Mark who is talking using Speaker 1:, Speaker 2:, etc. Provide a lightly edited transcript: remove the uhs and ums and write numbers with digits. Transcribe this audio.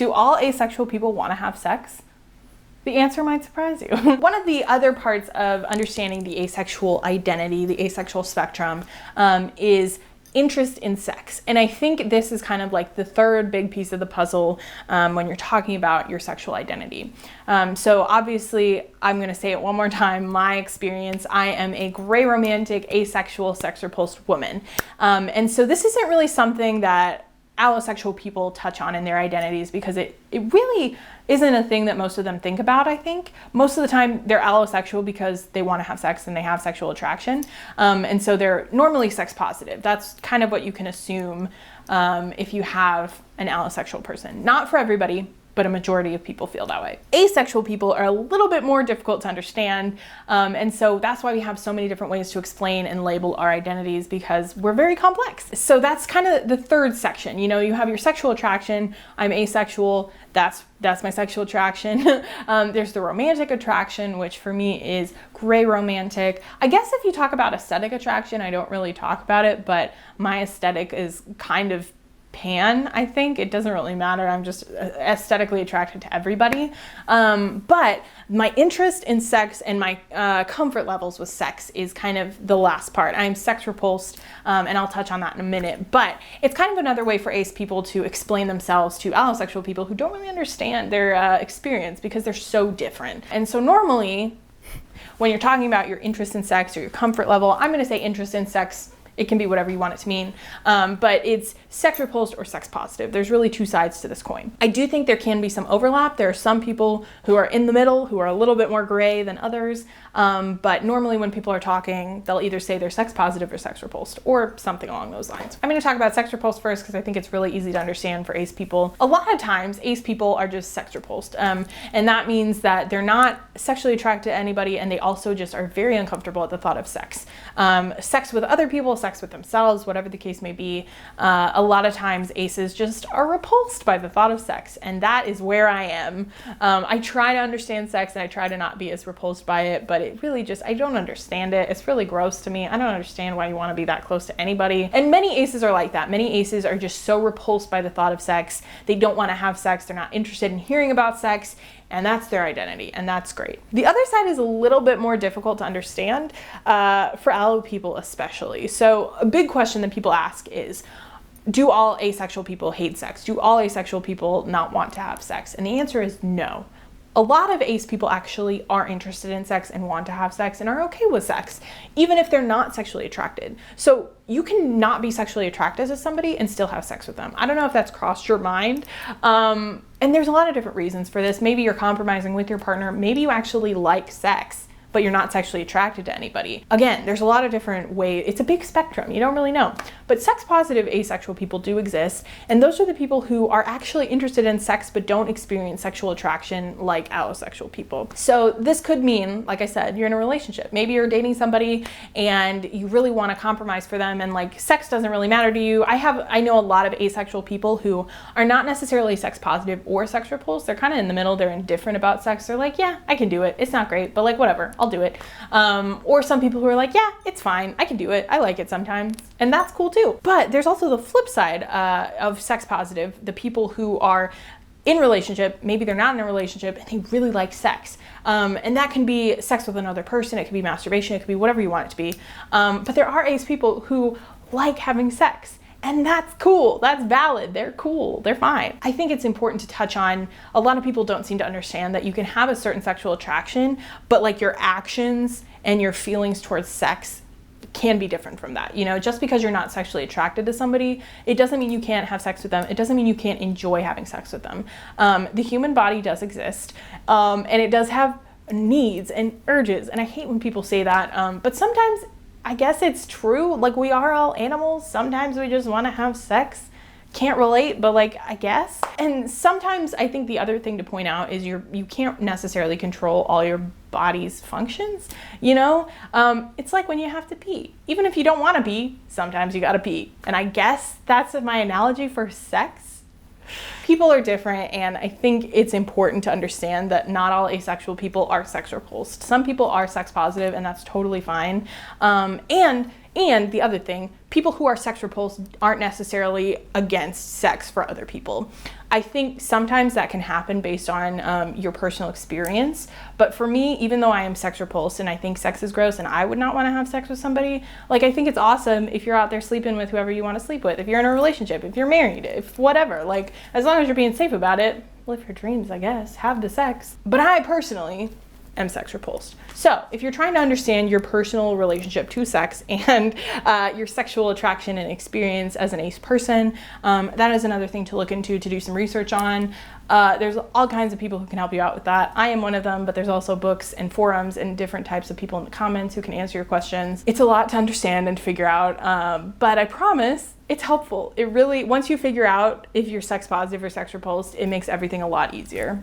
Speaker 1: Do all asexual people want to have sex? The answer might surprise you. One of the other parts of understanding the asexual identity, the asexual spectrum, is interest in sex. And I think this is kind of like the third big piece of the puzzle when you're talking about your sexual identity. So obviously, I'm going to say it one more time, my experience, I am a gray romantic, asexual, sex-repulsed woman. And so this isn't really something that allosexual people touch on in their identities because it really isn't a thing that most of them think about, I think. Most of the time they're allosexual because they want to have sex and they have sexual attraction. And so they're normally sex positive. That's kind of what you can assume if you have an allosexual person. Not for everybody, but a majority of people feel that way. Asexual people are a little bit more difficult to understand. And so that's why we have so many different ways to explain and label our identities because we're very complex. So that's kind of the third section. You know, you have your sexual attraction. I'm asexual. That's my sexual attraction. There's the romantic attraction, which for me is gray romantic. I guess if you talk about aesthetic attraction, I don't really talk about it, but my aesthetic is kind of pan, I think. It doesn't really matter. I'm just aesthetically attracted to everybody. But my interest in sex and my comfort levels with sex is kind of the last part. I'm sex repulsed, and I'll touch on that in a minute. But it's kind of another way for ace people to explain themselves to allosexual people who don't really understand their experience because they're so different. And so normally, when you're talking about your interest in sex or your comfort level, I'm going to say interest in sex. It can be whatever you want it to mean, but it's sex repulsed or sex positive. There's really two sides to this coin. I do think there can be some overlap. There are some people who are in the middle, who are a little bit more gray than others, but normally when people are talking, they'll either say they're sex positive or sex repulsed or something along those lines. I'm going to talk about sex repulsed first because I think it's really easy to understand for ace people. A lot of times, ace people are just sex repulsed, and that means that they're not sexually attracted to anybody, and they also just are very uncomfortable at the thought of sex. Sex with other people, sex with themselves, whatever the case may be. A lot of times aces just are repulsed by the thought of sex, and that is where I am. I try to understand sex and I try to not be as repulsed by it, but it really just, I don't understand it. It's really gross to me. I don't understand why you want to be that close to anybody. And many aces are like that. Many aces are just so repulsed by the thought of sex. They don't want to have sex. They're not interested in hearing about sex. And that's their identity, and that's great. The other side is a little bit more difficult to understand for allo people especially. So a big question that people ask is, do all asexual people hate sex? Do all asexual people not want to have sex? And the answer is no. A lot of ace people actually are interested in sex and want to have sex and are okay with sex, even if they're not sexually attracted. So you can not be sexually attracted to somebody and still have sex with them. I don't know if that's crossed your mind. And there's a lot of different reasons for this. Maybe you're compromising with your partner. Maybe you actually like sex, but you're not sexually attracted to anybody. Again, there's a lot of different ways. It's a big spectrum. You don't really know. But sex positive asexual people do exist. And those are the people who are actually interested in sex but don't experience sexual attraction like allosexual people. So this could mean, like I said, you're in a relationship. Maybe you're dating somebody and you really want to compromise for them and like sex doesn't really matter to you. I know a lot of asexual people who are not necessarily sex positive or sex repulsed. They're kind of in the middle. They're indifferent about sex. They're like, yeah, I can do it. It's not great, but like whatever. I'll do it. Or some people who are like, yeah, it's fine. I can do it. I like it sometimes. And that's cool too. But there's also the flip side of sex positive, the people who are in relationship, maybe they're not in a relationship and they really like sex. And that can be sex with another person. It could be masturbation. It could be whatever you want it to be. But there are ace people who like having sex. And that's cool. That's valid. They're cool. They're fine. I think it's important to touch on, a lot of people don't seem to understand that you can have a certain sexual attraction, but like your actions and your feelings towards sex can be different from that. You know, just because you're not sexually attracted to somebody, it doesn't mean you can't have sex with them. It doesn't mean you can't enjoy having sex with them. The human body does exist, and it does have needs and urges. And I hate when people say that, but sometimes I guess it's true. Like, we are all animals. Sometimes we just want to have sex. Can't relate, but like, I guess. And sometimes I think the other thing to point out is you can't necessarily control all your body's functions, you know? It's like when you have to pee. Even if you don't want to pee, sometimes you gotta pee. And I guess that's my analogy for sex. People are different, and I think it's important to understand that not all asexual people are sex repulsed. Some people are sex positive, and that's totally fine. And the other thing, people who are sex repulsed aren't necessarily against sex for other people. I think sometimes that can happen based on your personal experience. But for me, even though I am sex repulsed and I think sex is gross and I would not want to have sex with somebody, like, I think it's awesome if you're out there sleeping with whoever you want to sleep with, if you're in a relationship, if you're married, if whatever, like, as long as you're being safe about it, live your dreams, I guess, have the sex. But I personally am sex repulsed. So if you're trying to understand your personal relationship to sex and your sexual attraction and experience as an ace person, that is another thing to look into, to do some research on. There's all kinds of people who can help you out with that. I am one of them, but there's also books and forums and different types of people in the comments who can answer your questions. It's a lot to understand and figure out, but I promise it's helpful. It really, once you figure out if you're sex positive or sex repulsed, it makes everything a lot easier.